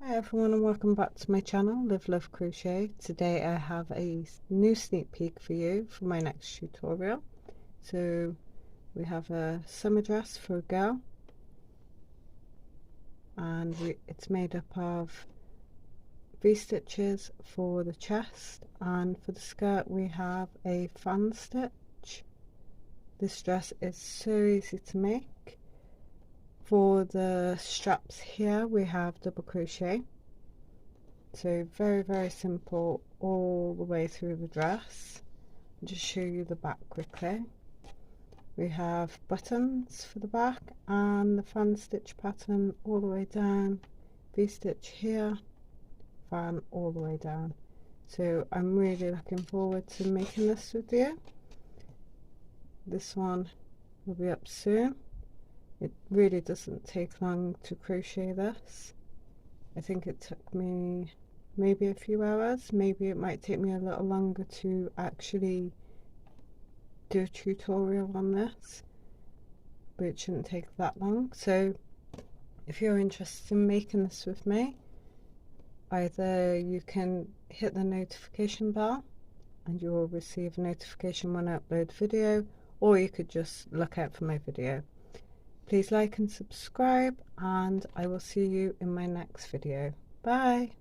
Hi everyone and welcome back to my channel, Live Love Crochet. Today I have a new sneak peek for you for my next tutorial. So we have a summer dress for a girl, and it's made up of V-stitches for the chest, and for the skirt we have a fan stitch. This dress is so easy to make. For the straps here we have double crochet. So very simple all the way through the dress. I'll just show you the back quickly. We have buttons for the back and the fan stitch pattern all the way down, V-stitch here, fan all the way down. So I'm really looking forward to making this with you. This one will be up soon. It really doesn't take long to crochet this. I think it took me maybe a few hours. Maybe it might take me a little longer to actually do a tutorial on this, but it shouldn't take that long. So if you're interested in making this with me, either you can hit the notification bell and you will receive a notification when I upload a video, or you could just look out for my video. Please like and subscribe, and I will see you in my next video. Bye.